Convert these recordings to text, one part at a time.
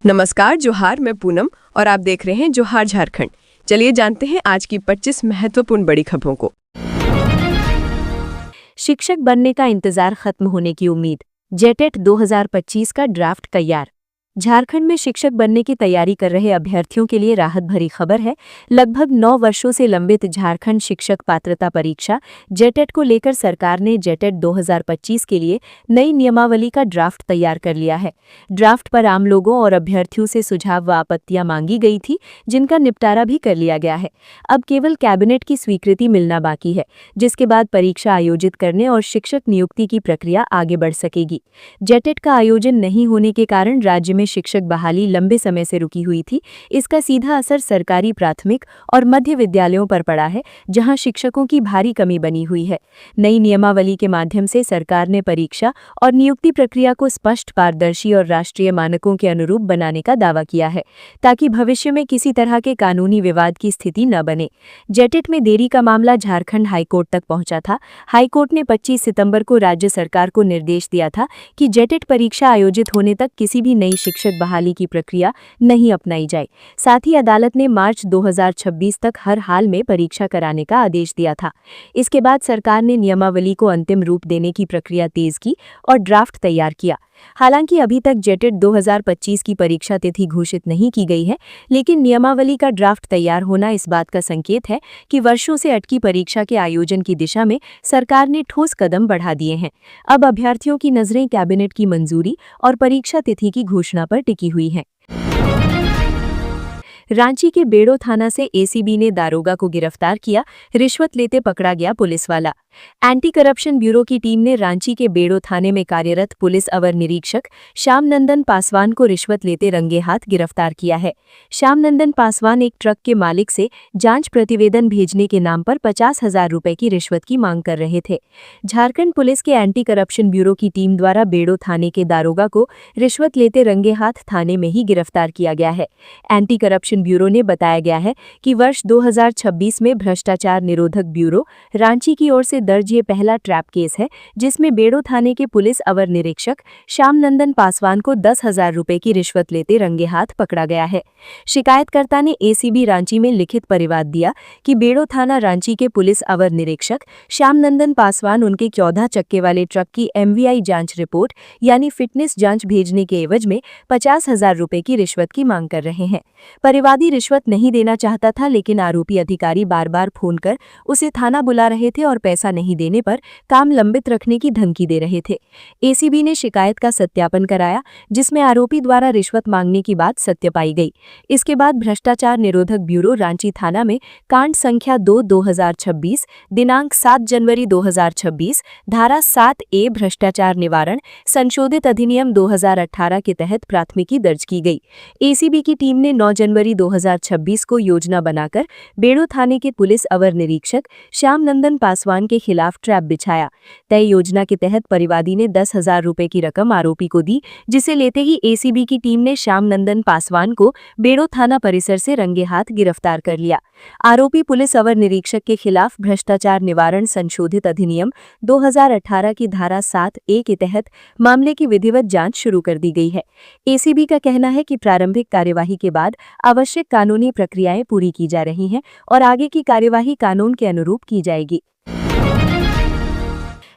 नमस्कार, जोहार। मैं पूनम और आप देख रहे हैं जोहार झारखंड। चलिए जानते हैं आज की 25 महत्वपूर्ण बड़ी खबरों को। शिक्षक बनने का इंतजार खत्म होने की उम्मीद। जेटेट 2025 का ड्राफ्ट तैयार। झारखंड में शिक्षक बनने की तैयारी कर रहे अभ्यर्थियों के लिए राहत भरी खबर है। लगभग 9 वर्षों से लंबित झारखंड शिक्षक पात्रता परीक्षा जेटेट को लेकर सरकार ने जेटेट 2025 के लिए नई नियमावली का ड्राफ्ट तैयार कर लिया है। ड्राफ्ट पर आम लोगों और अभ्यर्थियों से सुझाव व आपत्तियां मांगी गई थी, जिनका निपटारा भी कर लिया गया है। अब केवल कैबिनेट की स्वीकृति मिलना बाकी है, जिसके बाद परीक्षा आयोजित करने और शिक्षक नियुक्ति की प्रक्रिया आगे बढ़ सकेगी। जेटेट का आयोजन नहीं होने के कारण राज्य में शिक्षक बहाली लंबे समय से रुकी हुई थी। इसका सीधा असर सरकारी प्राथमिक और मध्य विद्यालयों पर पड़ा है, जहां शिक्षकों की भारी कमी बनी हुई है। नई नियमावली के माध्यम से सरकार ने परीक्षा और नियुक्ति प्रक्रिया को स्पष्ट, पारदर्शी और राष्ट्रीय मानकों के अनुरूप बनाने का दावा किया है, ताकि भविष्य में किसी तरह के कानूनी विवाद की स्थिति न बने। जेटेट में देरी का मामला झारखंड हाईकोर्ट तक पहुंचा था। हाईकोर्ट ने 25 सितंबर को राज्य सरकार को निर्देश दिया था कि जेटेट परीक्षा आयोजित होने तक किसी भी नई शिक्षक बहाली की प्रक्रिया नहीं अपनाई जाए। साथ ही अदालत ने मार्च 2026 तक हर हाल में परीक्षा कराने का आदेश दिया था। इसके बाद सरकार ने नियमावली को अंतिम रूप देने की प्रक्रिया तेज की और ड्राफ्ट तैयार किया। हालांकि अभी तक जेटेट 2025 की परीक्षा तिथि घोषित नहीं की गई है, लेकिन नियमावली का ड्राफ्ट तैयार होना इस बात का संकेत है कि वर्षों से अटकी परीक्षा के आयोजन की दिशा में सरकार ने ठोस कदम बढ़ा दिए हैं। अब अभ्यर्थियों की नजरें कैबिनेट की मंजूरी और परीक्षा तिथि की घोषणा पर टिकी हुई हैं। रांची के बेड़ो थाना से एसीबी ने दारोगा को गिरफ्तार किया। रिश्वत लेते पकड़ा गया पुलिस वाला। एंटी करप्शन ब्यूरो की टीम ने रांची के बेड़ो थाने में कार्यरत पुलिस अवर निरीक्षक श्याम नंदन पासवान को रिश्वत लेते रंगे हाथ गिरफ्तार किया है। श्याम नंदन पासवान एक ट्रक के मालिक से जांच प्रतिवेदन भेजने के नाम पर 50,000 रुपए की रिश्वत की मांग कर रहे थे। झारखंड पुलिस के एंटी करप्शन ब्यूरो की टीम द्वारा बेड़ो थाने के दारोगा को रिश्वत लेते रंगे हाथ थाने में ही गिरफ्तार किया गया है। एंटी करप्शन ब्यूरो ने बताया गया है कि वर्ष 2026 में भ्रष्टाचार निरोधक ब्यूरो रांची की ओर से दर्ज ये पहला ट्रैप केस है, जिसमें बेड़ो थाने के पुलिस अवर निरीक्षक श्याम नंदन पासवान को 10,000 रुपए की रिश्वत लेते रंगे हाथ पकड़ा गया है। शिकायतकर्ता ने एसीबी रांची में लिखित परिवाद दिया कि बेड़ो थाना रांची के पुलिस अवर निरीक्षक श्याम नंदन पासवान उनके 14 चक्के वाले ट्रक की एमवीआई जांच रिपोर्ट यानी फिटनेस जांच भेजने के एवज में 50,000 रुपए की रिश्वत की मांग कर रहे हैं। परिवादी रिश्वत नहीं देना चाहता था, लेकिन आरोपी अधिकारी बार बार फोन कर उसे थाना बुला रहे थे और पैसा नहीं देने पर काम लंबित रखने की धमकी दे रहे थे। एसीबी ने शिकायत का सत्यापन कराया, जिसमें आरोपी द्वारा रिश्वत मांगने की बात सत्य पाई गई। इसके बाद भ्रष्टाचार निरोधक ब्यूरो रांची थाना में कांड संख्या 2/2026 दिनांक 7 जनवरी 2026 धारा 7A भ्रष्टाचार निवारण संशोधित अधिनियम 2018 के तहत प्राथमिकी दर्ज की गई। एसीबी की टीम ने 9 जनवरी 2026 को योजना बनाकर बेड़ो थाने के पुलिस अवर निरीक्षक श्याम नंदन पासवान के खिलाफ ट्रैप बिछाया। तय योजना के तहत परिवादी ने 10,000 रुपए की रकम आरोपी को दी, जिसे लेते ही एसीबी की टीम ने श्याम नंदन पासवान को बेड़ो थाना परिसर से रंगे हाथ गिरफ्तार कर लिया। आरोपी पुलिस अवर निरीक्षक के खिलाफ भ्रष्टाचार निवारण संशोधित अधिनियम 2018 की धारा 7A के तहत मामले की विधिवत जांच शुरू कर दी गई है। एसीबी का कहना है कि प्रारंभिक कार्यवाही के बाद आवश्यक कानूनी प्रक्रियाएं पूरी की जा रही हैं और आगे की कार्यवाही कानून के अनुरूप की जाएगी।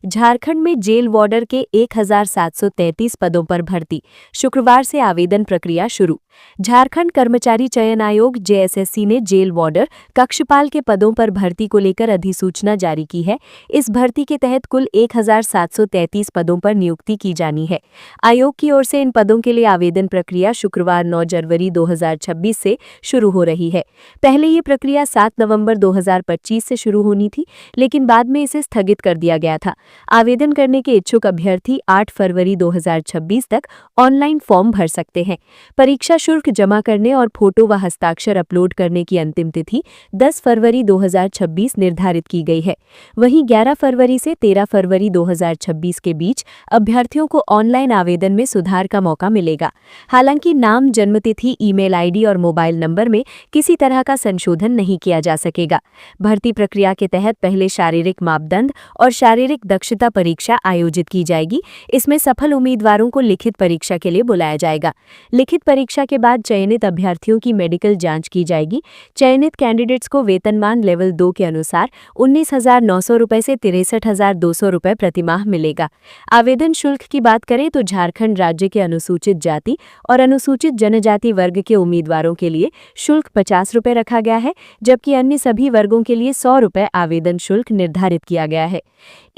झारखंड में जेल वार्डर के 1733 पदों पर भर्ती। शुक्रवार से आवेदन प्रक्रिया शुरू। झारखंड कर्मचारी चयन आयोग जेएसएससी ने जेल वार्डर, कक्षपाल के पदों पर भर्ती को लेकर अधिसूचना जारी की है। इस भर्ती के तहत कुल 1733 पदों पर नियुक्ति की जानी है। आयोग की ओर से इन पदों के लिए आवेदन प्रक्रिया शुक्रवार 9 जनवरी 2026 से शुरू हो रही है। पहले ये प्रक्रिया 7 नवंबर 2025 से शुरू होनी थी, लेकिन बाद में इसे स्थगित कर दिया गया था। आवेदन करने के इच्छुक अभ्यर्थी 8 फरवरी 2026 तक ऑनलाइन फॉर्म भर सकते हैं। परीक्षा शुल्क जमा करने और फोटो व हस्ताक्षर अपलोड करने की अंतिम तिथि 10 फरवरी 2026 निर्धारित की गई है। वहीं 11 फरवरी से 13 फरवरी 2026 के बीच अभ्यर्थियों को ऑनलाइन आवेदन में सुधार का मौका मिलेगा। हालांकि नाम, जन्मतिथि, ईमेल आईडी और मोबाइल नंबर में किसी तरह का संशोधन नहीं किया जा सकेगा। भर्ती प्रक्रिया के तहत पहले शारीरिक मापदंड और शारीरिक दक्षता परीक्षा आयोजित की जाएगी। इसमें सफल उम्मीदवारों को लिखित परीक्षा के लिए बुलाया जाएगा। लिखित परीक्षा के बाद चयनित अभ्यर्थियों की मेडिकल जांच की जाएगी। चयनित कैंडिडेट्स को वेतनमान लेवल 2 के अनुसार 19,900 रुपये से 63,200 रुपये प्रतिमाह मिलेगा। आवेदन शुल्क की बात करें तो झारखंड राज्य के अनुसूचित जाति और अनुसूचित जनजाति वर्ग के उम्मीदवारों के लिए शुल्क 50 रुपये रखा गया है, जबकि अन्य सभी वर्गों के लिए 100 रुपये आवेदन शुल्क निर्धारित किया गया है।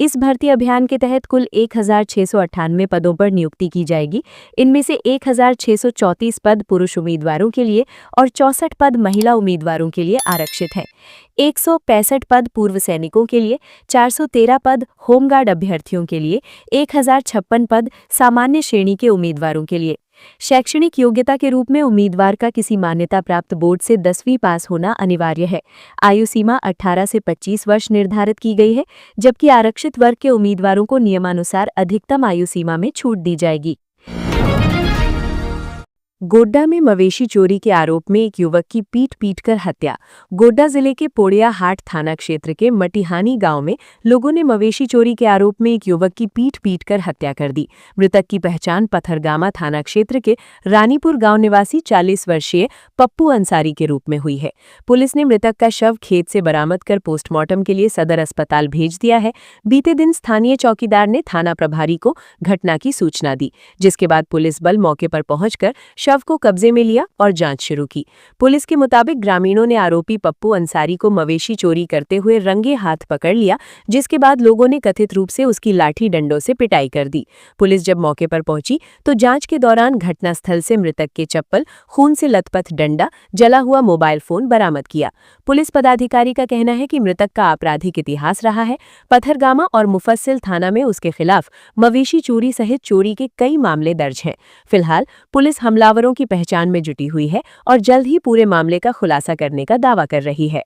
इस भर्ती अभियान के तहत कुल 1,698 पदों पर नियुक्ति की जाएगी। इनमें से 1,634 पद पुरुष उम्मीदवारों के लिए और 64 पद महिला उम्मीदवारों के लिए आरक्षित हैं। 165 पद पूर्व सैनिकों के लिए, 413 पद होमगार्ड अभ्यर्थियों के लिए, 1,056 पद सामान्य श्रेणी के उम्मीदवारों के लिए। शैक्षणिक योग्यता के रूप में उम्मीदवार का किसी मान्यता प्राप्त बोर्ड से 10वीं पास होना अनिवार्य है। आयु सीमा 18 से 25 वर्ष निर्धारित की गई है, जबकि आरक्षित वर्ग के उम्मीदवारों को नियमानुसार अधिकतम आयु सीमा में छूट दी जाएगी। गोड्डा में मवेशी चोरी के आरोप में एक युवक की पीट-पीटकर हत्या। गोड्डा जिले के पोड़िया हाट थाना क्षेत्र के मटिहानी गांव में लोगों ने मवेशी चोरी के आरोप में एक युवक की पीट-पीटकर हत्या कर दी। मृतक की पहचान पथरगामा थाना क्षेत्र के रानीपुर गांव निवासी 40 वर्षीय पप्पू अंसारी के रूप में हुई है। पुलिस ने मृतक का शव खेत से बरामद कर पोस्टमार्टम के लिए सदर अस्पताल भेज दिया है। बीते दिन स्थानीय चौकीदार ने थाना प्रभारी को घटना की सूचना दी, जिसके बाद पुलिस बल मौके पर पहुंचकर शव को कब्जे में लिया और जांच शुरू की। पुलिस के मुताबिक ग्रामीणों ने आरोपी पप्पू अंसारी को मवेशी चोरी करते हुए रंगे हाथ पकड़ लिया, जिसके बाद लोगों ने कथित रूप से उसकी लाठी डंडों से पिटाई कर दी। पुलिस जब मौके पर पहुंची तो जांच के दौरान घटनास्थल से मृतक के चप्पल, खून से लथपथ डंडा, जला हुआ मोबाइल फोन बरामद किया। पुलिस पदाधिकारी का कहना है कि मृतक का आपराधिक इतिहास रहा है। पथरगामा और मुफस्सिल थाना में उसके खिलाफ मवेशी चोरी सहित चोरी के कई मामले दर्ज हैं। फिलहाल पुलिस हमलावरों की पहचान में जुटी हुई है और जल्द ही पूरे मामले का खुलासा करने का दावा कर रही है।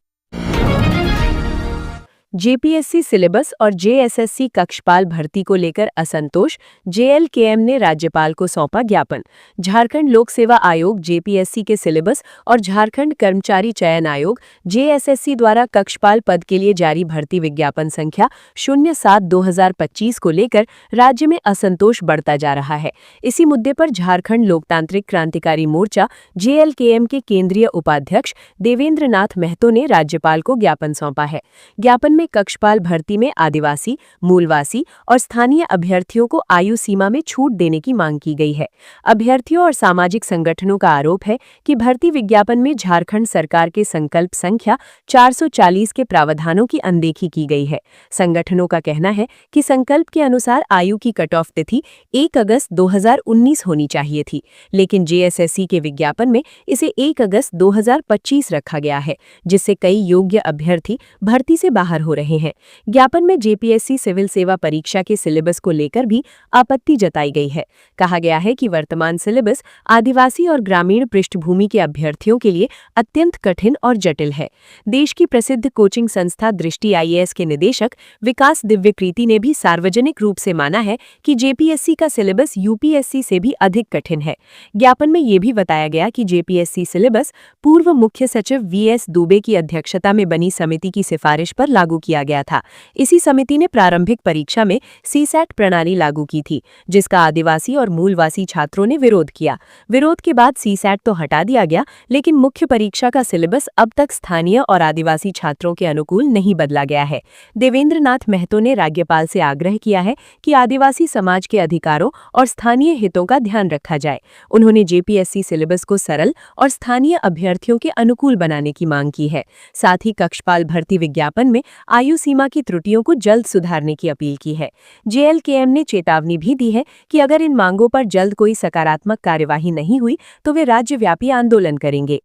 जेपीएससी सिलेबस और जेएसएससी कक्षपाल भर्ती को लेकर असंतोष, जेएलकेएम ने राज्यपाल को सौंपा ज्ञापन। झारखंड लोक सेवा आयोग जेपीएससी के सिलेबस और झारखंड कर्मचारी चयन आयोग जेएसएससी द्वारा कक्षपाल पद के लिए जारी भर्ती विज्ञापन संख्या 07/2025 को लेकर राज्य में असंतोष बढ़ता जा रहा है। इसी मुद्दे पर झारखंड लोकतांत्रिक क्रांतिकारी मोर्चा जेएलकेएम के केंद्रीय उपाध्यक्ष देवेंद्र नाथ महतो ने राज्यपाल को ज्ञापन सौंपा है। ज्ञापन में कक्षपाल भर्ती में आदिवासी, मूलवासी और स्थानीय अभ्यर्थियों को आयु सीमा में छूट देने की मांग की गई है। अभ्यर्थियों और सामाजिक संगठनों का आरोप है कि भर्ती विज्ञापन में झारखंड सरकार के संकल्प संख्या 440 के प्रावधानों की अनदेखी की गई है। संगठनों का कहना है कि संकल्प के अनुसार आयु की कट ऑफ तिथि 1 अगस्त 2019 होनी चाहिए थी, लेकिन जेएसएससी के विज्ञापन में इसे 1 अगस्त 2025 रखा गया है, जिससे कई योग्य अभ्यर्थी भर्ती से बाहर हो रहे हैं। ज्ञापन में जेपीएससी सिविल सेवा परीक्षा के सिलेबस को लेकर भी आपत्ति जताई गई है। कहा गया है कि वर्तमान सिलेबस आदिवासी और ग्रामीण पृष्ठभूमि के अभ्यर्थियों के लिए अत्यंत कठिन और जटिल है। देश की प्रसिद्ध कोचिंग संस्था दृष्टि आईएएस के निदेशक विकास दिव्यकृति ने भी सार्वजनिक रूप से माना है कि जेपीएससी का सिलेबस यूपीएससी से भी अधिक कठिन है। ज्ञापन में ये भी बताया गया कि जेपीएससी सिलेबस पूर्व मुख्य सचिव वीएस दुबे की अध्यक्षता में बनी समिति की सिफारिश पर लागू किया गया था। इसी समिति ने प्रारंभिक परीक्षा में सीसैट प्रणाली लागू की थी, जिसका आदिवासी और मूलवासी छात्रों ने विरोध किया। विरोध के बाद सीसैट तो हटा दिया गया, लेकिन मुख्य परीक्षा का सिलेबस अब तक स्थानीय और आदिवासी छात्रों के अनुकूल नहीं बदला गया है। देवेंद्र नाथ महतो ने राज्यपाल से आग्रह किया है कि आदिवासी समाज के अधिकारों और स्थानीय हितों का ध्यान रखा जाए। उन्होंने जेपीएससी सिलेबस को सरल और स्थानीय अभ्यर्थियों के अनुकूल बनाने की मांग की है। साथ ही कक्षपाल भर्ती विज्ञापन में आयु सीमा की त्रुटियों को जल्द सुधारने की अपील की है। जेएलकेएम ने चेतावनी भी दी है कि अगर इन मांगों पर जल्द कोई सकारात्मक कार्यवाही नहीं हुई तो वे राज्यव्यापी आंदोलन करेंगे।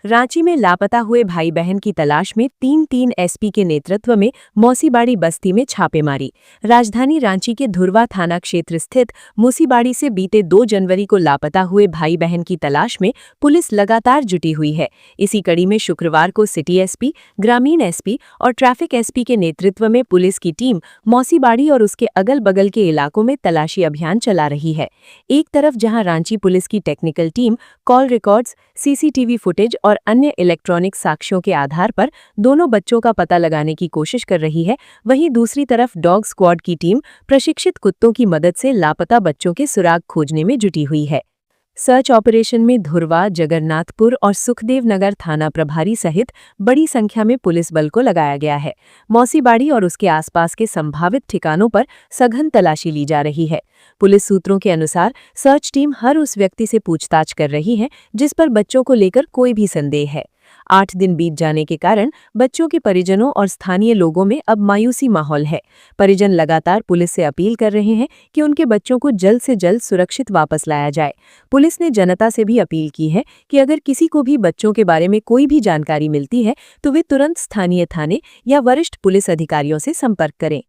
रांची में लापता हुए भाई बहन की तलाश में 3 एसपी के नेतृत्व में मौसीबाड़ी बस्ती में छापेमारी। राजधानी रांची के धुरवा थाना क्षेत्र स्थित मूसीबाड़ी से बीते 2 जनवरी को लापता हुए भाई बहन की तलाश में पुलिस लगातार जुटी हुई है। इसी कड़ी में शुक्रवार को सिटी एसपी, ग्रामीण एसपी और ट्रैफिक एसपी के नेतृत्व में पुलिस की टीम मौसीबाड़ी और उसके अगल बगल के इलाकों में तलाशी अभियान चला रही है। एक तरफ जहां रांची पुलिस की technical team call records, CCTV footage और और अन्य इलेक्ट्रॉनिक साक्ष्यों के आधार पर दोनों बच्चों का पता लगाने की कोशिश कर रही है। वहीं दूसरी तरफ डॉग स्क्वाड की टीम प्रशिक्षित कुत्तों की मदद से लापता बच्चों के सुराग खोजने में जुटी हुई है। सर्च ऑपरेशन में धुरवा, जगन्नाथपुर और सुखदेव नगर थाना प्रभारी सहित बड़ी संख्या में पुलिस बल को लगाया गया है। मौसीबाड़ी और उसके आसपास के संभावित ठिकानों पर सघन तलाशी ली जा रही है। पुलिस सूत्रों के अनुसार सर्च टीम हर उस व्यक्ति से पूछताछ कर रही है जिस पर बच्चों को लेकर कोई भी संदेह है। 8 दिन बीत जाने के कारण बच्चों के परिजनों और स्थानीय लोगों में अब मायूसी माहौल है। परिजन लगातार पुलिस से अपील कर रहे हैं कि उनके बच्चों को जल्द से जल्द सुरक्षित वापस लाया जाए। पुलिस ने जनता से भी अपील की है कि अगर किसी को भी बच्चों के बारे में कोई भी जानकारी मिलती है तो वे तुरंत स्थानीय थाने या वरिष्ठ पुलिस अधिकारियों से संपर्क करें।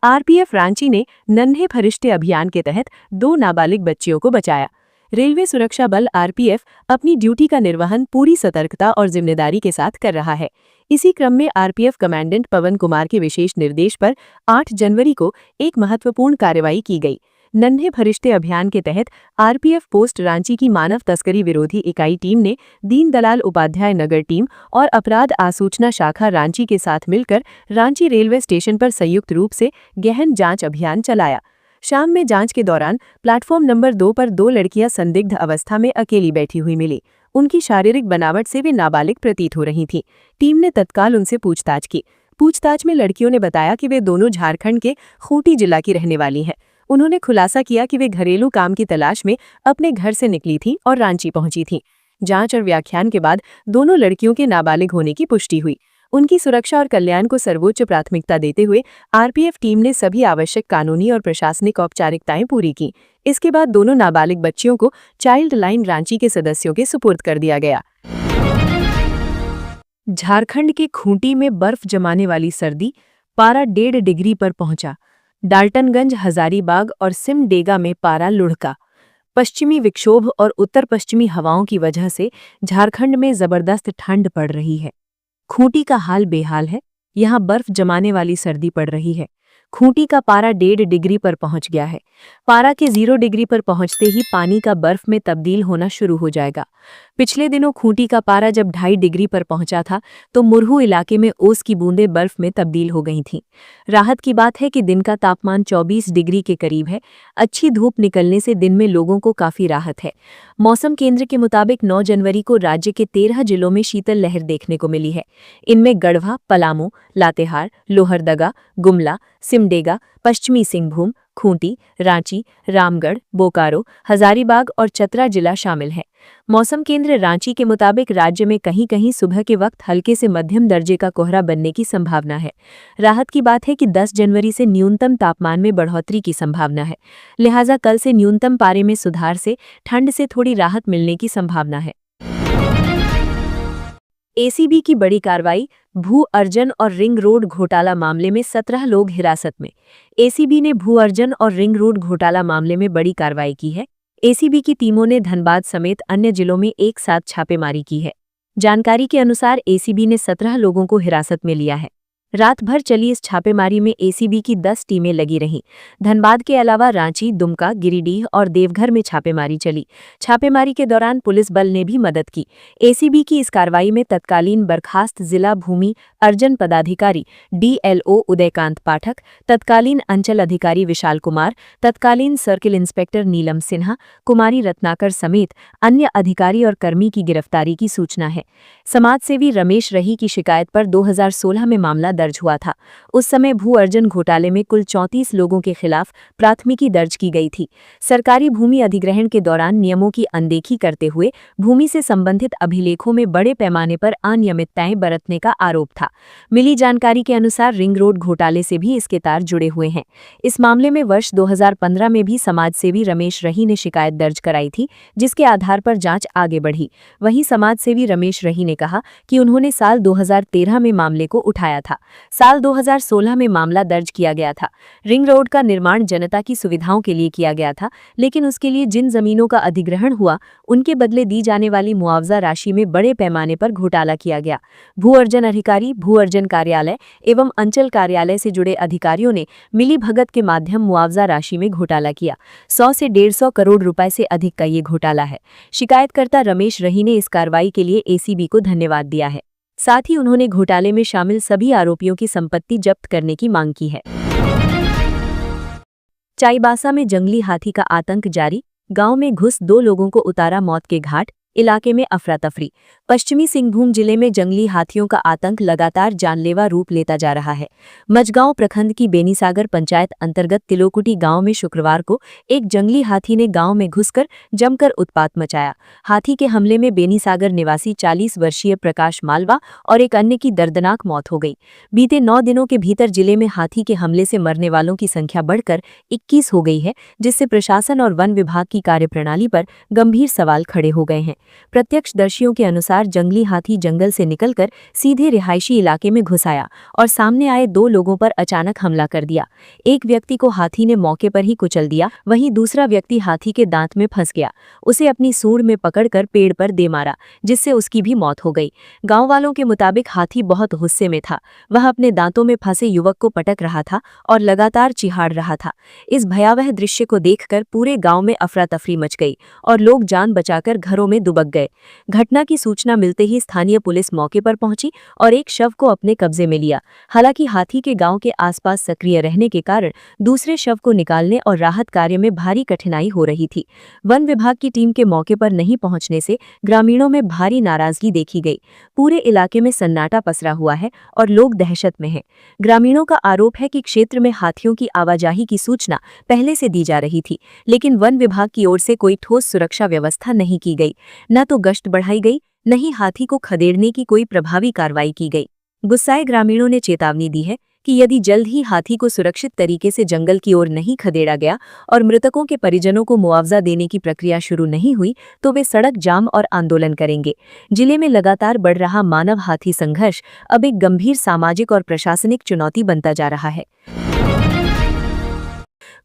आरपीएफ रांची ने नन्हे फरिश्ते अभियान के तहत 2 नाबालिग बच्चियों को बचाया। रेलवे सुरक्षा बल आरपीएफ अपनी ड्यूटी का निर्वहन पूरी सतर्कता और जिम्मेदारी के साथ कर रहा है। इसी क्रम में आरपीएफ कमांडेंट पवन कुमार के विशेष निर्देश पर 8 जनवरी को एक महत्वपूर्ण कार्रवाई की गई। नन्हे फरिश्ते अभियान के तहत आरपीएफ पोस्ट रांची की मानव तस्करी विरोधी इकाई टीम ने दीनदयाल उपाध्याय नगर टीम और अपराध आसूचना शाखा रांची के साथ मिलकर रांची रेलवे स्टेशन पर संयुक्त रूप से गहन जांच अभियान चलाया। शाम में जांच के दौरान प्लेटफॉर्म नंबर 2 पर 2 लड़कियां संदिग्ध अवस्था में अकेली बैठी हुई मिली। उनकी शारीरिक बनावट से वे नाबालिग प्रतीत हो रही थीं। टीम ने तत्काल उनसे पूछताछ की। पूछताछ में लड़कियों ने बताया कि वे दोनों झारखंड के खूंटी जिला की रहने वाली हैं। उन्होंने खुलासा किया कि वे घरेलू काम की तलाश में अपने घर से निकली थीं और रांची पहुंची थीं। जांच और व्याख्यान के बाद दोनों लड़कियों के नाबालिग होने की पुष्टि हुई। उनकी सुरक्षा और कल्याण को सर्वोच्च प्राथमिकता देते हुए आरपीएफ टीम ने सभी आवश्यक कानूनी और प्रशासनिक औपचारिकताएं पूरी की। इसके बाद दोनों नाबालिग बच्चियों को चाइल्ड लाइन रांची के सदस्यों के सुपुर्द कर दिया गया। झारखंड के खूंटी में बर्फ जमाने वाली सर्दी, पारा 1.5 डिग्री पर पहुंचा। डाल्टनगंज, हजारीबाग और सिमडेगा में पारा लुढ़का। पश्चिमी विक्षोभ और उत्तर पश्चिमी हवाओं की वजह से झारखंड में जबरदस्त ठंड पड़ रही है। खूंटी का हाल बेहाल है। यहां बर्फ जमाने वाली सर्दी पड़ रही है। खूंटी का पारा 1.5 डिग्री पर पहुंच गया है। पारा के 0 डिग्री पर पहुंचते ही पानी का बर्फ में तब्दील होना शुरू हो जाएगा। पिछले दिनों खूंटी का पारा जब 2.5 डिग्री पर पहुंचा था तो मुरहू इलाके में ओस की बूंदें बर्फ में तब्दील हो गई थीं। राहत की बात है कि दिन का तापमान 24 डिग्री के करीब है। अच्छी धूप निकलने से दिन में लोगों को काफी राहत है। मौसम केंद्र के मुताबिक 9 जनवरी को राज्य के 13 जिलों में शीतल लहर देखने को मिली है। इनमें गढ़वा, पलामू, लातेहार, लोहरदगा, गुमला, सिमडेगा, पश्चिमी सिंहभूम, खूंटी, रांची, रामगढ़, बोकारो, हजारीबाग और चतरा जिला शामिल है। मौसम केंद्र रांची के मुताबिक राज्य में कहीं कहीं सुबह के वक्त हल्के से मध्यम दर्जे का कोहरा बनने की संभावना है। राहत की बात है कि 10 जनवरी से न्यूनतम तापमान में बढ़ोतरी की संभावना है। लिहाजा कल से न्यूनतम पारे में सुधार से ठंड से थोड़ी राहत मिलने की संभावना है। एसीबी की बड़ी कार्रवाई, भू अर्जन और रिंग रोड घोटाला मामले में 17 लोग हिरासत में। एसीबी ने भू अर्जन और रिंग रोड घोटाला मामले में बड़ी कार्रवाई की है। एसीबी की टीमों ने धनबाद समेत अन्य जिलों में एक साथ छापेमारी की है। जानकारी के अनुसार एसीबी ने 17 लोगों को हिरासत में लिया है। रात भर चली इस छापेमारी में एसीबी की 10 टीमें लगी रहीं। धनबाद के अलावा रांची, दुमका, गिरिडीह और देवघर में छापेमारी चली। छापेमारी के दौरान पुलिस बल ने भी मदद की। एसीबी की इस कार्रवाई में तत्कालीन बर्खास्त जिला भूमि अर्जन पदाधिकारी डीएलओ उदयकांत पाठक, तत्कालीन अंचल अधिकारी विशाल कुमार, तत्कालीन सर्किल इंस्पेक्टर नीलम सिन्हा, कुमारी रत्नाकर समेत अन्य अधिकारी और कर्मी की गिरफ्तारी की सूचना है। समाजसेवी रमेश रही की शिकायत पर 2016 में मामला दर्ज हुआ था। उस समय भू अर्जन घोटाले में कुल 34 लोगों के खिलाफ प्राथमिकी दर्ज की गई थी। सरकारी भूमि अधिग्रहण के दौरान नियमों की अनदेखी करते हुए भूमि से संबंधित अभिलेखों में बड़े पैमाने पर अनियमितताएं बरतने का आरोप था। मिली जानकारी के अनुसार रिंग रोड घोटाले से भी इसके तार जुड़े हुए हैं। इस मामले में वर्ष 2015 में भी समाजसेवी रमेश रही ने शिकायत दर्ज कराई थी, जिसके आधार पर जांच आगे बढ़ी। वहीं समाजसेवी रमेश रही ने कहा कि उन्होंने साल 2013 में मामले को उठाया था। साल 2016 में मामला दर्ज किया गया था। रिंग रोड का निर्माण जनता की सुविधाओं के लिए किया गया था, लेकिन उसके लिए जिन जमीनों का अधिग्रहण हुआ उनके बदले दी जाने वाली मुआवजा राशि में बड़े पैमाने पर घोटाला किया गया। भू अर्जन अधिकारी, भू अर्जन कार्यालय एवं अंचल कार्यालय से जुड़े अधिकारियों ने मिलीभगत के माध्यम मुआवजा राशि में घोटाला किया। 100 से 150 करोड़ रुपए से अधिक का ये घोटाला है। शिकायतकर्ता रमेश रही ने इस कार्रवाई के लिए एसीबी को धन्यवाद दिया है। साथ ही उन्होंने घोटाले में शामिल सभी आरोपियों की संपत्ति जब्त करने की मांग की है। चाईबासा में जंगली हाथी का आतंक जारी, गांव में घुस 2 लोगों को उतारा मौत के घाट, इलाके में अफरा तफरी। पश्चिमी सिंहभूम जिले में जंगली हाथियों का आतंक लगातार जानलेवा रूप लेता जा रहा है। मझगांव प्रखंड की बेनीसागर पंचायत अंतर्गत तिलोकुटी गांव में शुक्रवार को एक जंगली हाथी ने गांव में घुसकर जमकर उत्पात मचाया। हाथी के हमले में बेनीसागर निवासी 40 वर्षीय प्रकाश मालवा और एक अन्य की दर्दनाक मौत हो गई। बीते 9 दिनों के भीतर जिले में हाथी के हमले से मरने वालों की संख्या बढ़कर 21 हो गई है, जिससे प्रशासन और वन विभाग की कार्यप्रणाली पर गंभीर सवाल खड़े हो गए हैं। प्रत्यक्षदर्शियों के अनुसार जंगली हाथी जंगल से निकलकर सीधे रिहायशी इलाके में घुस आया और सामने आए 2 लोगों पर अचानक हमला कर दिया। एक व्यक्ति को हाथी ने मौके पर ही कुचल दिया, वहीं दूसरा व्यक्ति हाथी के दांत में फंस गया। उसे अपनी सूंड में पकड़कर पेड़ पर दे मारा, जिससे उसकी भी मौत हो गई। गांव वालों के मुताबिक हाथी बहुत गुस्से में था। वह अपने दांतों में फंसे युवक को पटक रहा था और लगातार चिहाड़ रहा था। इस भयावह दृश्य को देखकर पूरे गांव में अफरा तफरी मच गई और लोग जान बचाकर घरों में दुबक गए। घटना की सूचना मिलते ही स्थानीय पुलिस मौके पर पहुंची और एक शव को अपने कब्जे में लिया। हालांकि हाथी के गांव के आसपास सक्रिय रहने के कारण दूसरे शव को निकालने और राहत कार्य में भारी कठिनाई हो रही थी। वन विभाग की टीम के मौके पर नहीं पहुंचने से ग्रामीणों में भारी नाराजगी देखी गई। पूरे इलाके में सन्नाटा पसरा हुआ है और लोग दहशत में हैं। ग्रामीणों का आरोप है कि क्षेत्र में हाथियों की आवाजाही की सूचना पहले से दी जा रही थी, लेकिन वन विभाग की ओर से कोई ठोस सुरक्षा व्यवस्था नहीं की गई। न तो गश्त बढ़ाई गई, न ही हाथी को खदेड़ने की कोई प्रभावी कार्रवाई की गई। गुस्साए ग्रामीणों ने चेतावनी दी है कि यदि जल्द ही हाथी को सुरक्षित तरीके से जंगल की ओर नहीं खदेड़ा गया और मृतकों के परिजनों को मुआवजा देने की प्रक्रिया शुरू नहीं हुई तो वे सड़क जाम और आंदोलन करेंगे। जिले में लगातार बढ़ रहा मानव हाथी संघर्ष अब एक गंभीर सामाजिक और प्रशासनिक चुनौती बनता जा रहा है।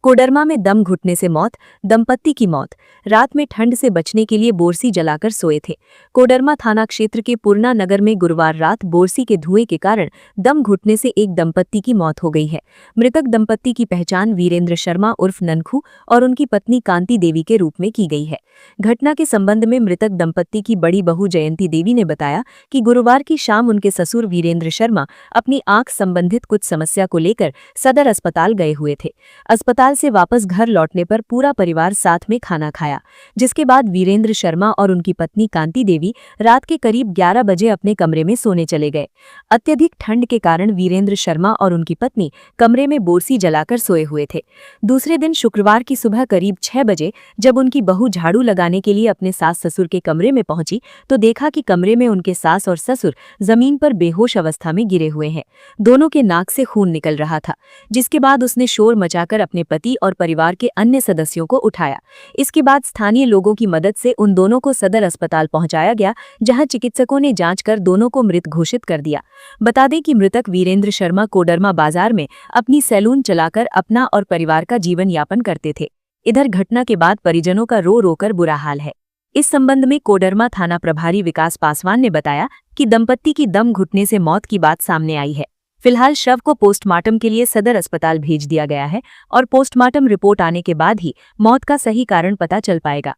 कोडरमा में दम घुटने से मौत, दंपत्ति की मौत। रात में ठंड से बचने के लिए बोरसी जलाकर सोए थे। कोडरमा थाना क्षेत्र के पूर्णा नगर में गुरुवार रात बोरसी के धुएं के कारण दम घुटने से एक दंपत्ति की मौत हो गई है। मृतक दंपत्ति की पहचान वीरेंद्र शर्मा उर्फ ननखू और उनकी पत्नी कांति देवी के रूप में की गई है। घटना के संबंध में मृतक दंपत्ति की बड़ी बहू जयंती देवी ने बताया कि गुरुवार की शाम उनके ससुर वीरेंद्र शर्मा अपनी आंख संबंधित कुछ समस्या को लेकर सदर अस्पताल गए हुए थे। अस्पताल से वापस घर लौटने पर पूरा परिवार साथ में खाना खाया, जिसके बाद वीरेंद्र शर्मा और उनकी पत्नी कांति देवी रात के करीब 11 बजे अपने कमरे में सोने चले गए। अत्यधिक ठंड के कारण वीरेंद्र शर्मा और उनकी पत्नी कमरे में बोरसी जलाकर सोए हुए थे। दूसरे दिन शुक्रवार की सुबह करीब 6 बजे जब उनकी बहू झाड़ू लगाने के लिए अपने सास ससुर के कमरे में पहुंची तो देखा कि कमरे में उनके सास और ससुर जमीन पर बेहोश अवस्था में गिरे हुए हैं। दोनों के नाक से खून निकल रहा था, जिसके बाद उसने शोर मचाकर अपने पति और परिवार के अन्य सदस्यों को उठाया। इसके बाद स्थानीय लोगों की मदद से उन दोनों को सदर अस्पताल पहुंचाया गया, जहां चिकित्सकों ने जांच कर दोनों को मृत घोषित कर दिया। बता दें कि मृतक वीरेंद्र शर्मा कोडरमा बाजार में अपनी सैलून चलाकर अपना और परिवार का जीवन यापन करते थे। इधर घटना के बाद परिजनों का रो रो कर बुरा हाल है। इस संबंध में कोडरमा थाना प्रभारी विकास पासवान ने बताया कि दंपत्ति की दम घुटने से मौत की बात सामने आई है। फिलहाल शव को पोस्टमार्टम के लिए सदर अस्पताल भेज दिया गया है और पोस्टमार्टम रिपोर्ट आने के बाद ही मौत का सही कारण पता चल पाएगा।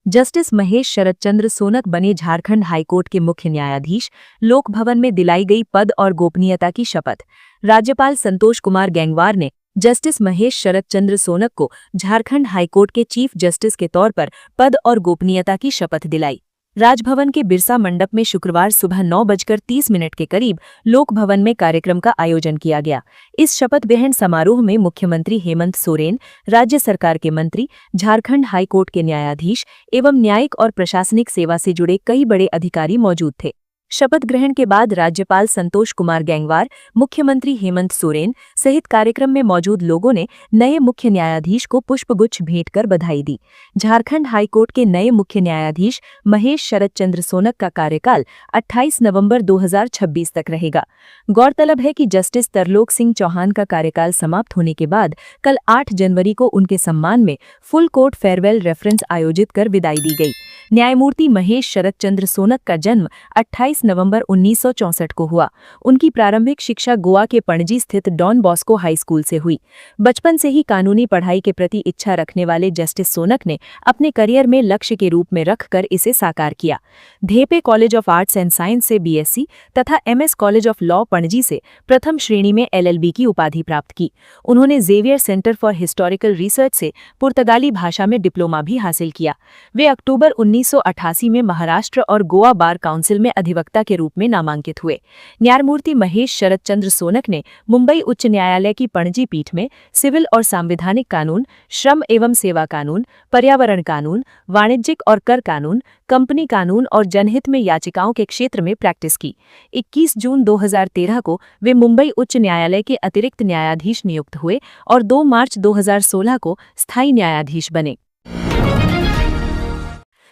जस्टिस महेश शरद चंद्र सोनक बने झारखंड हाईकोर्ट के मुख्य न्यायाधीश। लोक भवन में दिलाई गई पद और गोपनीयता की शपथ। राज्यपाल संतोष कुमार गैंगवार ने जस्टिस महेश शरद चंद्र सोनक को झारखंड हाईकोर्ट के चीफ जस्टिस के तौर पर पद और गोपनीयता की शपथ दिलाई। राजभवन के बिरसा मंडप में शुक्रवार सुबह 9:30 के करीब लोक भवन में कार्यक्रम का आयोजन किया गया। इस शपथ ग्रहण समारोह में मुख्यमंत्री हेमंत सोरेन, राज्य सरकार के मंत्री, झारखंड हाईकोर्ट के न्यायाधीश एवं न्यायिक और प्रशासनिक सेवा से जुड़े कई बड़े अधिकारी मौजूद थे। शपथ ग्रहण के बाद राज्यपाल संतोष कुमार गैंगवार, मुख्यमंत्री हेमंत सोरेन सहित कार्यक्रम में मौजूद लोगों ने नए मुख्य न्यायाधीश को पुष्पगुच्छ भेंट कर बधाई दी। झारखंड हाईकोर्ट के नए मुख्य न्यायाधीश महेश शरद चंद्र सोनक का कार्यकाल 28 नवंबर 2026 तक रहेगा। गौरतलब है कि जस्टिस तरलोक सिंह चौहान का कार्यकाल समाप्त होने के बाद कल 8 जनवरी को उनके सम्मान में फुल कोर्ट फेयरवेल रेफरेंस आयोजित कर विदाई दी गई। न्यायमूर्ति महेश शरद चंद्र सोनक का जन्म 28 नवंबर 1964 को हुआ। उनकी प्रारंभिक शिक्षा गोवा के पणजी स्थित डॉन बॉस्को हाई स्कूल से हुई। बचपन से ही कानूनी पढ़ाई के प्रति इच्छा रखने वाले जस्टिस सोनक ने अपने करियर में लक्ष्य के रूप में रखकर इसे साकार किया। Dhempe college of arts and science से बीएससी तथा MS college of law Panaji से प्रथम श्रेणी में एलएलबी की उपाधि प्राप्त की। उन्होंने Xavier Centre for Historical Research से पुर्तगाली भाषा में डिप्लोमा भी हासिल किया। वे अक्टूबर 1988 में महाराष्ट्र और गोवा बार काउंसिल में अधिवक्ता के रूप में नामांकित हुए। न्यायमूर्ति महेश शरद चंद्र सोनक ने मुंबई उच्च न्यायालय की पणजी पीठ में सिविल और सांविधानिक कानून, श्रम एवं सेवा कानून, पर्यावरण कानून, वाणिज्यिक और कर कानून, कंपनी कानून और जनहित में याचिकाओं के क्षेत्र में प्रैक्टिस की। 21 जून 2013 को वे मुंबई उच्च न्यायालय के अतिरिक्त न्यायाधीश नियुक्त हुए और 2 मार्च 2016 को स्थायी न्यायाधीश बने।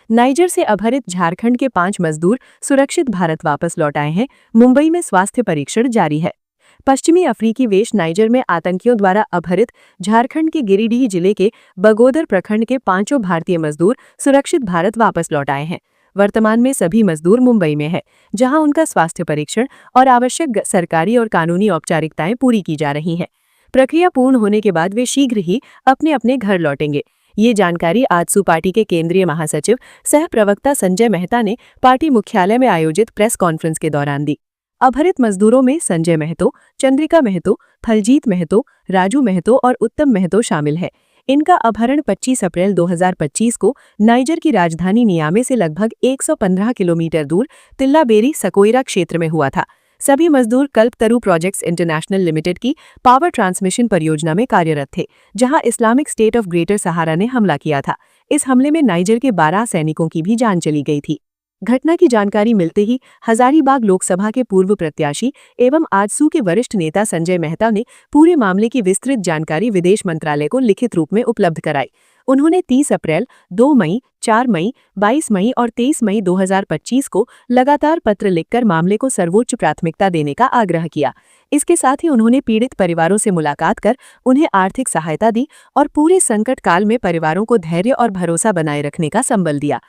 नाइजर से अपहरित झारखंड के 5 मजदूर सुरक्षित भारत वापस लौट आए हैं। मुंबई में स्वास्थ्य परीक्षण जारी है। पश्चिमी अफ्रीकी वेश नाइजर में आतंकियों द्वारा अपहरित झारखंड के गिरिडीह जिले के बगोदर प्रखंड के 5 भारतीय मजदूर सुरक्षित भारत वापस लौट आए हैं। वर्तमान में सभी मजदूर मुंबई में है, जहां उनका स्वास्थ्य परीक्षण और आवश्यक सरकारी और कानूनी औपचारिकताएं पूरी की जा रही हैं। प्रक्रिया पूर्ण होने के बाद वे शीघ्र ही अपने अपने घर लौटेंगे। ये जानकारी आजसू पार्टी के केंद्रीय महासचिव सह प्रवक्ता संजय मेहता ने पार्टी मुख्यालय में आयोजित प्रेस कॉन्फ्रेंस के दौरान दी। अपहरित मजदूरों में संजय महतो, चंद्रिका महतो, फलजीत महतो, राजू महतो और उत्तम महतो शामिल है। इनका अपहरण 25 अप्रैल 2025 को नाइजर की राजधानी नियामे से लगभग 115 किलोमीटर दूर तिल्लाबेरी सकोइरा क्षेत्र में हुआ था। सभी मजदूर कल्पतरू प्रोजेक्ट्स इंटरनेशनल लिमिटेड की पावर ट्रांसमिशन परियोजना में कार्यरत थे, जहां इस्लामिक स्टेट ऑफ ग्रेटर सहारा ने हमला किया था। इस हमले में नाइजर के 12 सैनिकों की भी जान चली गई थी। घटना की जानकारी मिलते ही हजारीबाग लोकसभा के पूर्व प्रत्याशी एवं आजसू के वरिष्ठ नेता संजय मेहता ने पूरे मामले की विस्तृत जानकारी विदेश मंत्रालय को लिखित रूप में उपलब्ध कराई। उन्होंने 30 अप्रैल, 2 मई, 4 मई, 22 मई और 23 मई 2025 को लगातार पत्र लिखकर मामले को सर्वोच्च प्राथमिकता देने का आग्रह किया। इसके साथ ही उन्होंने पीड़ित परिवारों से मुलाकात कर उन्हें आर्थिक सहायता दी और पूरे संकट काल में परिवारों को धैर्य और भरोसा बनाए रखने का संबल दिया।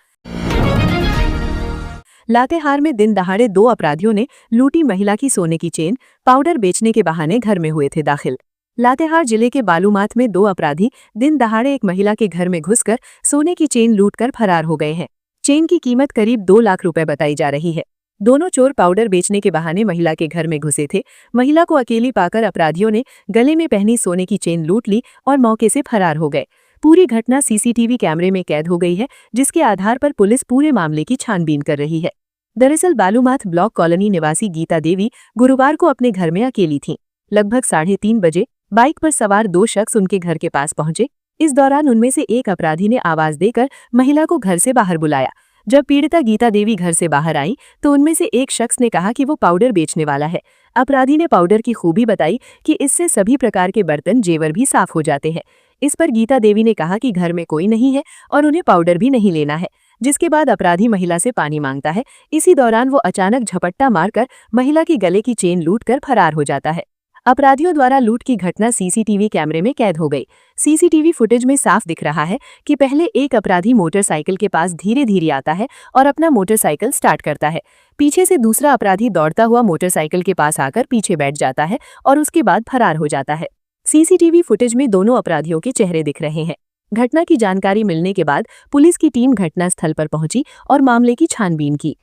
लातेहार में दिन दहाड़े 2 अपराधियों ने लूटी महिला की सोने की चेन, पाउडर बेचने के बहाने घर में हुए थे दाखिल। लातेहार जिले के बालूमाथ में 2 अपराधी दिन दहाड़े एक महिला के घर में घुसकर सोने की चेन लूटकर फरार हो गए हैं। चेन की कीमत करीब 2 लाख रुपए बताई जा रही है। दोनों चोर पाउडर बेचने के बहाने महिला के घर में घुसे थे। महिला को अकेली पाकर अपराधियों ने गले में पहनी सोने की चेन लूट ली और मौके से फरार हो गए। पूरी घटना सीसीटीवी कैमरे में कैद हो गई है, जिसके आधार पर पुलिस पूरे मामले की छानबीन कर रही है। दरअसल बालूमाथ ब्लॉक कॉलोनी निवासी गीता देवी गुरुवार को अपने घर में अकेली थीं। लगभग 3:30 बजे बाइक पर सवार 2 शख्स उनके घर के पास पहुंचे। इस दौरान उनमें से एक अपराधी ने आवाज देकर महिला को घर से बाहर बुलाया। जब पीड़िता गीता देवी घर से बाहर आई तो उनमें से एक शख्स ने कहा कि वो पाउडर बेचने वाला है। अपराधी ने पाउडर की खूबी बताई कि इससे सभी प्रकार के बर्तन, जेवर भी साफ हो जाते हैं। इस पर गीता देवी ने कहा कि घर में कोई नहीं है और उन्हें पाउडर भी नहीं लेना है, जिसके बाद अपराधी महिला से पानी मांगता है। इसी दौरान वो अचानक झपट्टा मारकर महिला की गले की चेन लूटकर फरार हो जाता है। अपराधियों द्वारा लूट की घटना सीसीटीवी कैमरे में कैद हो गई। सीसीटीवी फुटेज में साफ दिख रहा है कि पहले एक अपराधी मोटरसाइकिल के पास धीरे धीरे आता है और अपना मोटरसाइकिल स्टार्ट करता है। पीछे से दूसरा अपराधी दौड़ता हुआ मोटरसाइकिल के पास आकर पीछे बैठ जाता है और उसके बाद फरार हो जाता है। सीसीटीवी फुटेज में दोनों अपराधियों के चेहरे दिख रहे हैं। घटना की जानकारी मिलने के बाद पुलिस की टीम घटनास्थल पर पहुंची और मामले की छानबीन की।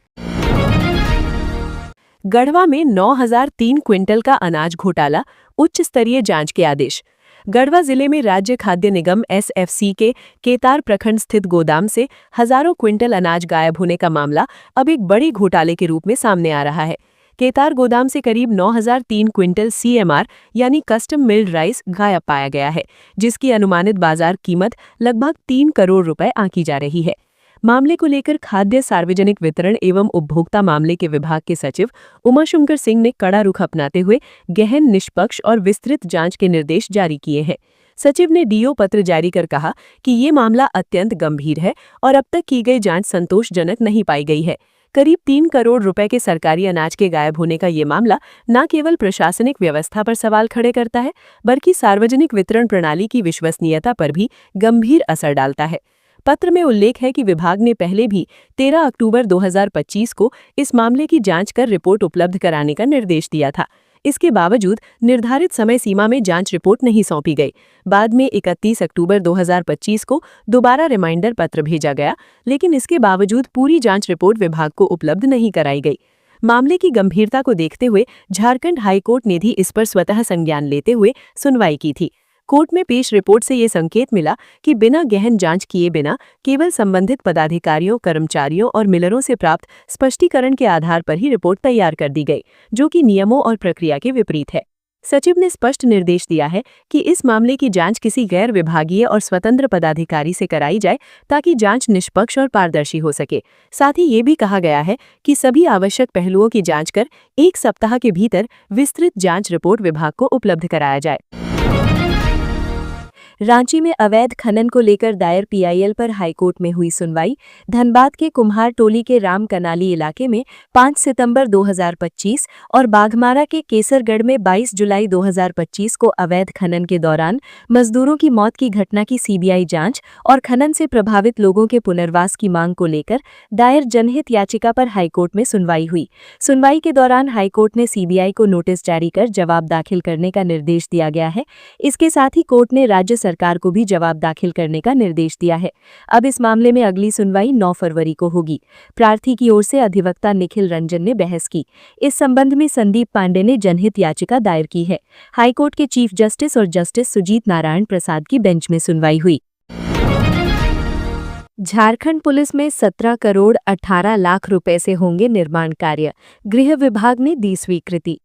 गढ़वा में 9,003 क्विंटल का अनाज घोटाला, उच्च स्तरीय जांच के आदेश। गढ़वा जिले में राज्य खाद्य निगम एसएफसी के केतार प्रखंड स्थित गोदाम से हजारों क्विंटल अनाज गायब होने का मामला अब एक बड़े घोटाले के रूप में सामने आ रहा है। केतार गोदाम से करीब 9,003 क्विंटल सीएमआर यानी कस्टम मिल्ड राइस गायब पाया गया है, जिसकी अनुमानित बाजार कीमत लगभग 3 करोड़ रुपए आंकी जा रही है। मामले को लेकर खाद्य सार्वजनिक वितरण एवं उपभोक्ता मामले के विभाग के सचिव उमाशंकर सिंह ने कड़ा रुख अपनाते हुए गहन, निष्पक्ष और विस्तृत जांच के निर्देश जारी किए हैं। सचिव ने डीओ पत्र जारी कर कहा कि ये मामला अत्यंत गंभीर है और अब तक की गई जांच संतोषजनक नहीं पाई गई है। करीब 3 करोड़ रुपए के सरकारी अनाज के गायब होने का ये मामला न केवल प्रशासनिक व्यवस्था पर सवाल खड़े करता है, बल्कि सार्वजनिक वितरण प्रणाली की विश्वसनीयता पर भी गंभीर असर डालता है। पत्र में उल्लेख है कि विभाग ने पहले भी 13 अक्टूबर 2025 को इस मामले की जांच कर रिपोर्ट उपलब्ध कराने का निर्देश दिया था। इसके बावजूद निर्धारित समय सीमा में जांच रिपोर्ट नहीं सौंपी गई। बाद में 31 अक्टूबर 2025 को दोबारा रिमाइंडर पत्र भेजा गया, लेकिन इसके बावजूद पूरी जांच रिपोर्ट विभाग को उपलब्ध नहीं कराई गई। मामले की गंभीरता को देखते हुए झारखंड हाईकोर्ट ने भी इस पर स्वतः संज्ञान लेते हुए सुनवाई की थी। कोर्ट में पेश रिपोर्ट से ये संकेत मिला कि बिना गहन जांच किए बिना केवल संबंधित पदाधिकारियों, कर्मचारियों और मिलरों से प्राप्त स्पष्टीकरण के आधार पर ही रिपोर्ट तैयार कर दी गई, जो कि नियमों और प्रक्रिया के विपरीत है। सचिव ने स्पष्ट निर्देश दिया है कि इस मामले की जांच किसी गैर विभागीय और स्वतंत्र पदाधिकारी से कराई जाए ताकि जांच निष्पक्ष और पारदर्शी हो सके। साथ ही ये भी कहा गया है कि सभी आवश्यक पहलुओं की जांच कर 1 सप्ताह के भीतर विस्तृत जांच रिपोर्ट विभाग को उपलब्ध कराया जाए। रांची में अवैध खनन को लेकर दायर पीआईएल पर हाईकोर्ट में हुई सुनवाई। धनबाद के कुम्हार टोली के राम कनाली इलाके में 5 सितंबर 2025 और बाघमारा के केसरगढ़ में 22 जुलाई 2025 को अवैध खनन के दौरान मजदूरों की मौत की घटना की सीबीआई जांच और खनन से प्रभावित लोगों के पुनर्वास की मांग को लेकर दायर जनहित याचिका पर हाईकोर्ट में सुनवाई हुई। सुनवाई के दौरान हाईकोर्ट ने सीबीआई को नोटिस जारी कर जवाब दाखिल करने का निर्देश दिया गया है। इसके साथ ही कोर्ट ने राज्य सरकार को भी जवाब दाखिल करने का निर्देश दिया है। अब इस मामले में अगली सुनवाई 9 फरवरी को होगी। प्रार्थी की ओर से अधिवक्ता निखिल रंजन ने बहस की। इस संबंध में संदीप पांडे ने जनहित याचिका दायर की है। हाईकोर्ट के चीफ जस्टिस और जस्टिस सुजीत नारायण प्रसाद की बेंच में सुनवाई हुई। झारखंड पुलिस में 17 करोड़ 18 लाख रुपए से होंगे निर्माण कार्य, गृह विभाग ने दी स्वीकृति।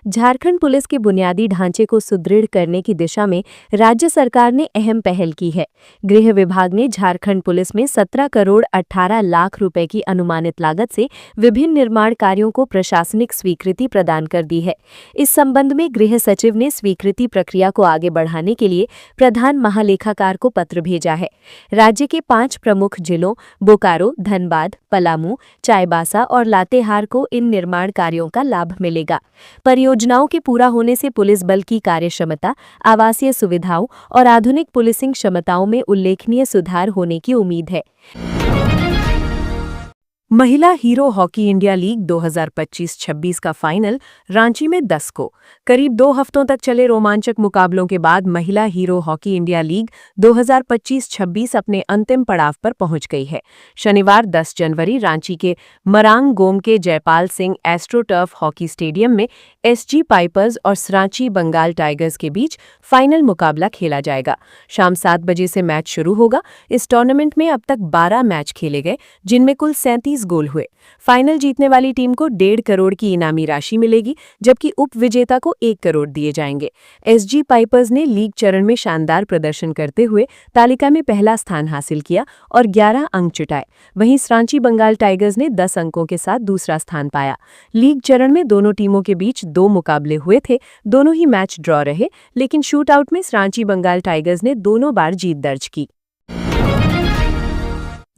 झारखंड पुलिस के बुनियादी ढांचे को सुदृढ़ करने की दिशा में राज्य सरकार ने अहम पहल की है। गृह विभाग ने झारखंड पुलिस में 17 करोड़ 18 लाख रुपए की अनुमानित लागत से विभिन्न निर्माण कार्यों को प्रशासनिक स्वीकृति प्रदान कर दी है। इस संबंध में गृह सचिव ने स्वीकृति प्रक्रिया को आगे बढ़ाने के लिए प्रधान महालेखाकार को पत्र भेजा है। राज्य के 5 प्रमुख जिलों बोकारो, धनबाद, पलामू, चाईबासा और लातेहार को इन निर्माण कार्यों का लाभ मिलेगा। परियोजनाओं के पूरा होने से पुलिस बल की कार्यक्षमता, आवासीय सुविधाओं और आधुनिक पुलिसिंग क्षमताओं में उल्लेखनीय सुधार होने की उम्मीद है। महिला हीरो हॉकी इंडिया लीग 2025-26 का फाइनल रांची में 10 को। करीब 2 हफ्तों तक चले रोमांचक मुकाबलों के बाद महिला हीरो हॉकी इंडिया लीग 2025-26 अपने अंतिम पड़ाव पर पहुंच गई है। शनिवार 10 जनवरी रांची के मरांग गोम के Jaipal Singh astroturf hockey stadium में एसजी पाइपर्स और सरांची बंगाल टाइगर्स के बीच फाइनल मुकाबला खेला जाएगा। शाम 7 बजे से मैच शुरू होगा। इस टूर्नामेंट में अब तक 12 मैच खेले गए, जिनमें कुल 37 गोल हुए। फाइनल जीतने वाली टीम को 1.5 करोड़ की इनामी राशि मिलेगी, जबकि उपविजेता को 1 करोड़ दिए जाएंगे। एसजी पाइपर्स ने लीग चरण में शानदार प्रदर्शन करते हुए तालिका में पहला स्थान हासिल किया और 11 अंक जुटाए। वहीं सरांची बंगाल टाइगर्स ने 10 अंकों के साथ दूसरा स्थान पाया। लीग चरण में दोनों टीमों के बीच 2 मुकाबले हुए थे। दोनों ही मैच ड्रॉ रहे, लेकिन शूटआउट में सरांची बंगाल टाइगर्स ने दोनों बार जीत दर्ज की।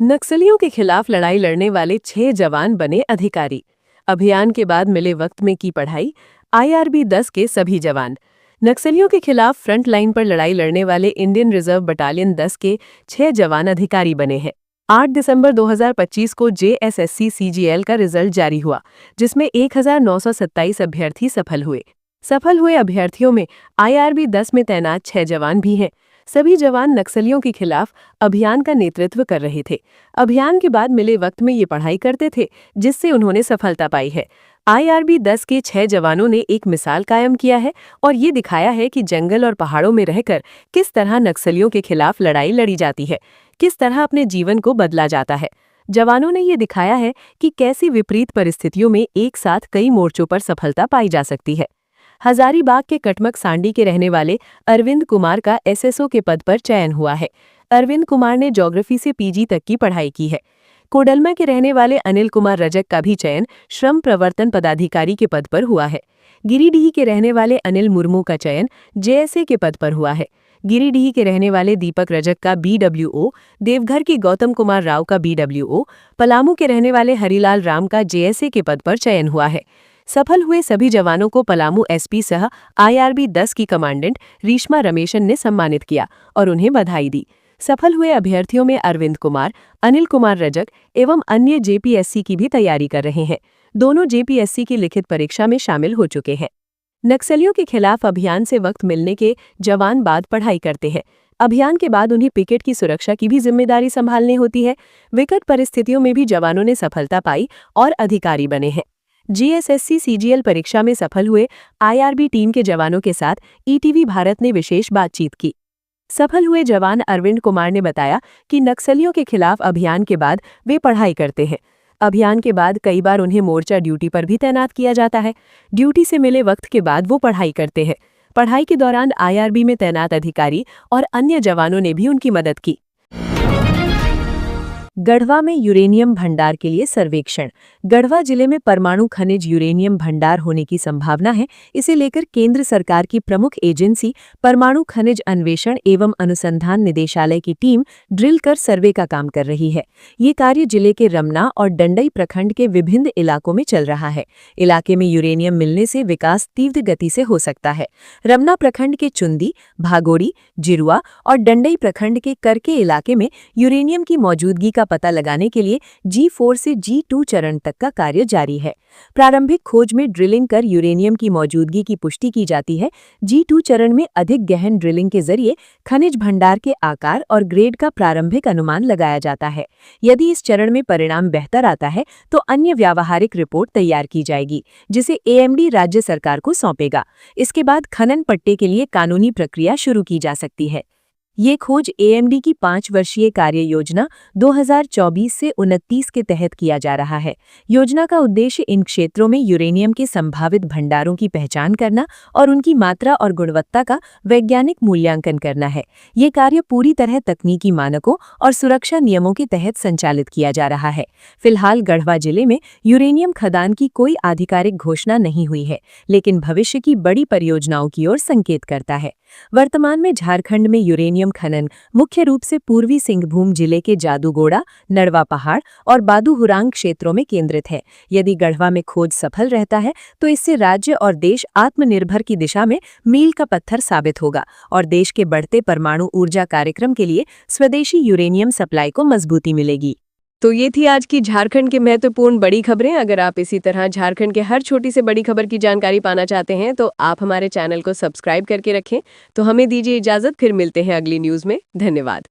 नक्सलियों के खिलाफ लड़ाई लड़ने वाले 6 जवान बने अधिकारी। अभियान के बाद मिले वक्त में की पढ़ाई। IRB 10 के सभी जवान। नक्सलियों के खिलाफ फ्रंट लाइन पर लड़ाई लड़ने वाले इंडियन रिजर्व बटालियन 10 के 6 जवान अधिकारी बने हैं। 8 दिसंबर 2025 को JSSC CGL का रिजल्ट जारी हुआ, जिसमें 1927 अभ्यर्थी सफल हुए। सफल हुए अभ्यर्थियों में IRB 10 में तैनात 6 जवान भी हैं। सभी जवान नक्सलियों के खिलाफ अभियान का नेतृत्व कर रहे थे। अभियान के बाद मिले वक्त में ये पढ़ाई करते थे, जिससे उन्होंने सफलता पाई है। IRB 10 के 6 जवानों ने एक मिसाल कायम किया है और ये दिखाया है कि जंगल और पहाड़ों में रहकर किस तरह नक्सलियों के खिलाफ लड़ाई लड़ी जाती है, किस तरह अपने जीवन को बदला जाता है। जवानों ने ये दिखाया है कि कैसी विपरीत परिस्थितियों में एक साथ कई मोर्चों पर सफलता पाई जा सकती है। हजारीबाग के कटमक सांडी के रहने वाले अरविंद कुमार का SSO के पद पर चयन हुआ है। अरविंद कुमार ने ज्योग्राफी से PG तक की पढ़ाई की है। कोडरमा के रहने वाले अनिल कुमार रजक का भी चयन श्रम प्रवर्तन पदाधिकारी के पद पर हुआ है। गिरिडीह के रहने वाले अनिल मुर्मू का चयन जेएसए के पद पर हुआ है। गिरिडीह के रहने वाले दीपक रजक का बीडब्ल्यूओ, देवघर के गौतम कुमार राव का बीडब्ल्यूओ, पलामू के रहने वाले हरिलाल राम का जेएसए के पद पर चयन हुआ है। सफल हुए सभी जवानों को पलामू एसपी सह आईआरबी 10 की कमांडेंट रीश्मा रमेशन ने सम्मानित किया और उन्हें बधाई दी। सफल हुए अभ्यर्थियों में अरविंद कुमार, अनिल कुमार रजक एवं अन्य जेपीएससी की भी तैयारी कर रहे हैं। दोनों जेपीएससी की लिखित परीक्षा में शामिल हो चुके हैं। नक्सलियों के खिलाफ अभियान से वक्त मिलने के जवान बाद पढ़ाई करते हैं। अभियान के बाद उन्हें पिकेट की सुरक्षा की भी जिम्मेदारी संभालनी होती है। विकट परिस्थितियों में भी जवानों ने सफलता पाई और अधिकारी बने हैं। जीएसएससी सीजीएल परीक्षा में सफल हुए आईआरबी टीम के जवानों के साथ ईटीवी भारत ने विशेष बातचीत की। सफल हुए जवान अरविंद कुमार ने बताया कि नक्सलियों के खिलाफ अभियान के बाद वे पढ़ाई करते हैं। अभियान के बाद कई बार उन्हें मोर्चा ड्यूटी पर भी तैनात किया जाता है। ड्यूटी से मिले वक्त के बाद वो पढ़ाई करते हैं। पढ़ाई के दौरान आईआरबी में तैनात अधिकारी और अन्य जवानों ने भी उनकी मदद की। गढ़वा में यूरेनियम भंडार के लिए सर्वेक्षण। गढ़वा जिले में परमाणु खनिज यूरेनियम भंडार होने की संभावना है। इसे लेकर केंद्र सरकार की प्रमुख एजेंसी परमाणु खनिज अन्वेषण एवं अनुसंधान निदेशालय की टीम ड्रिल कर सर्वे का काम कर रही है। ये कार्य जिले के रमना और डंडई प्रखंड के विभिन्न इलाकों में चल रहा है। इलाके में यूरेनियम मिलने से विकास तीव्र गति से हो सकता है। रमना प्रखंड के चुंदी, भागोड़ी, जिरुआ और डंडई प्रखंड के करके इलाके में यूरेनियम की मौजूदगी का पता लगाने के लिए G4 से G2 चरण तक का कार्य जारी है। प्रारंभिक खोज में ड्रिलिंग कर यूरेनियम की मौजूदगी की पुष्टि की जाती है। G2 चरण में अधिक गहन ड्रिलिंग के जरिए खनिज भंडार के आकार और ग्रेड का प्रारंभिक अनुमान लगाया जाता है। यदि इस चरण में परिणाम बेहतर आता है तो अन्य व्यावहारिक रिपोर्ट तैयार की जाएगी, जिसे एएमडी राज्य सरकार को सौंपेगा। इसके बाद खनन पट्टे के लिए कानूनी प्रक्रिया शुरू की जा सकती है। ये खोज एएमडी की 5 वर्षीय कार्य योजना 2024 से 29 के तहत किया जा रहा है। योजना का उद्देश्य इन क्षेत्रों में यूरेनियम के संभावित भंडारों की पहचान करना और उनकी मात्रा और गुणवत्ता का वैज्ञानिक मूल्यांकन करना है। ये कार्य पूरी तरह तकनीकी मानकों और सुरक्षा नियमों के तहत संचालित किया जा रहा है। फिलहाल गढ़वा जिले में यूरेनियम खदान की कोई आधिकारिक घोषणा नहीं हुई है, लेकिन भविष्य की बड़ी परियोजनाओं की ओर संकेत करता है। वर्तमान में झारखंड में यूरेनियम खनन मुख्य रूप से पूर्वी सिंहभूम जिले के जादूगोड़ा, नड़वा पहाड़ और बादूहुरांग क्षेत्रों में केंद्रित है। यदि गढ़वा में खोज सफल रहता है तो इससे राज्य और देश आत्मनिर्भर की दिशा में मील का पत्थर साबित होगा और देश के बढ़ते परमाणु ऊर्जा कार्यक्रम के लिए स्वदेशी यूरेनियम सप्लाई को मजबूती मिलेगी। तो ये थी आज की झारखंड की महत्वपूर्ण बड़ी खबरें। अगर आप इसी तरह झारखंड के हर छोटी से बड़ी खबर की जानकारी पाना चाहते हैं तो आप हमारे चैनल को सब्सक्राइब करके रखें। तो हमें दीजिए इजाजत, फिर मिलते हैं अगली न्यूज़ में। धन्यवाद।